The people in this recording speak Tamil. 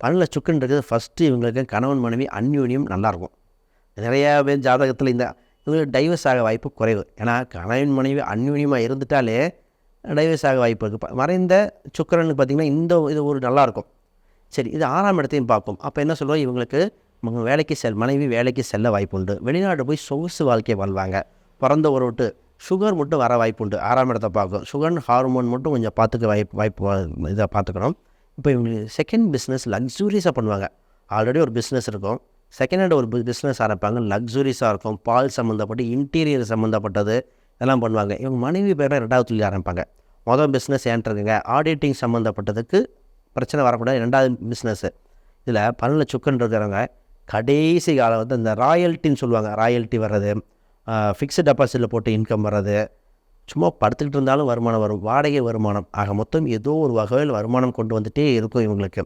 பன்னில் சுக்கரன் இருக்கிறது ஃபஸ்ட்டு இவங்களுக்கு கணவன் மனைவி அந்யோன்யம் நல்லாயிருக்கும். நிறையா பேர் ஜாதகத்தில் இவங்களுக்கு டைவர்ஸ் ஆக வாய்ப்பு குறைவு. ஏன்னா கணவன் மனைவி அந்யோன்யமாக இருந்துட்டாலே டைவர்ஸ் ஆக வாய்ப்பு இருக்குது. மறைந்த சுக்கரனுக்கு பார்த்திங்கன்னா இது ஒரு நல்லாயிருக்கும். சரி, இது 6ஆம் இடத்தையும் பார்ப்போம். அப்போ என்ன சொல்லுவோம், இவங்களுக்கு மனைவி வேலைக்கு செல்ல வாய்ப்பு உண்டு. வெளிநாடு போய் சொகுசு வாழ்க்கையை வாழ்வாங்க. பிறந்த ஒரு விட்டு சுகர் மட்டும் வர வாய்ப்பு உண்டு. 6ஆம் இடத்தை பார்க்கும். சுகர் ஹார்மோன் மட்டும் கொஞ்சம் பார்த்துக்க வாய்ப்பு இதை பார்த்துக்கணும். இப்போ இவங்களுக்கு செகண்ட் பிஸ்னஸ் லக்ஸூரியஸாக பண்ணுவாங்க. ஆல்ரெடி ஒரு பிஸ்னஸ் இருக்கும், செகண்ட் ஹேண்ட் ஒரு பிஸ்னஸ் ஆரம்பிப்பாங்க. லக்ஸூரியஸாக இருக்கும். பால் சம்மந்தப்பட்டு இன்டீரியர் சம்மந்தப்பட்டது இதெல்லாம் பண்ணுவாங்க. இவங்க மனைவி பேரில் 2வது தொழில் ஆரம்பிப்பாங்க. மொதல் பிஸ்னஸ் ஏன்ட்டுருக்குங்க ஆடிட்டிங் சம்மந்தப்பட்டதுக்கு பிரச்சனை வரக்கூடாது. 2வது பிஸ்னஸ்ஸு. இதில் 12 சுக்கன் இருக்கிறவங்க கடைசி காலம் இந்த ராயல்ட்டின்னு சொல்லுவாங்க. ராயல்ட்டி வர்றது, ஃபிக்ஸ்டு டெபாசிட்டில் போட்டு இன்கம் வர்றது, சும்மா படுத்துக்கிட்டு இருந்தாலும் வருமானம் வரும், வாடகை வருமானம், ஆக மொத்தம் ஏதோ ஒரு வகையில் வருமானம் கொண்டு வந்துகிட்டே இருக்கும் இவங்களுக்கு.